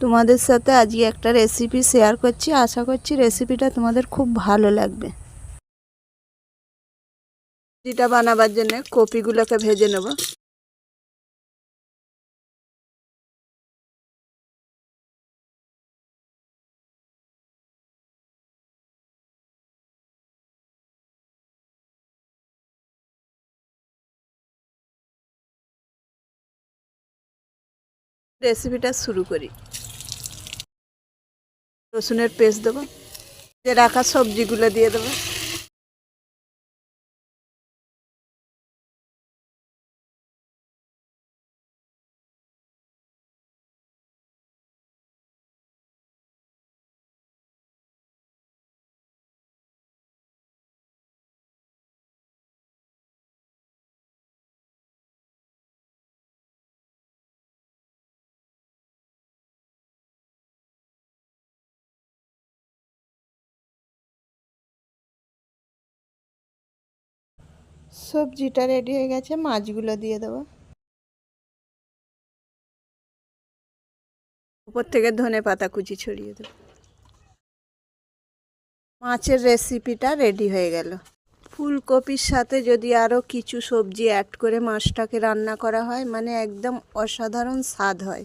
তোমাদের সাথে আজকে একটা রেসিপি শেয়ার করছি। আশা করছি রেসিপিটা তোমাদের খুব ভালো লাগবে। যেটা বানাবার জন্য কপিগুলোকে ভেজে নেব। রেসিপিটা শুরু করি। রসুনের পেস্ট দেবো, যে রাখা সবজিগুলো দিয়ে দেবো। সবজিটা রেডি হয়ে গেছে, মাছগুলো দিয়ে দেবো। উপর থেকে ধনে পাতা কুচি ছড়িয়ে দেবো। মাছের রেসিপিটা রেডি হয়ে গেল। ফুলকপির সাথে যদি আরও কিছু সবজি অ্যাড করে মাছটাকে রান্না করা হয়, মানে একদম অসাধারণ স্বাদ হয়।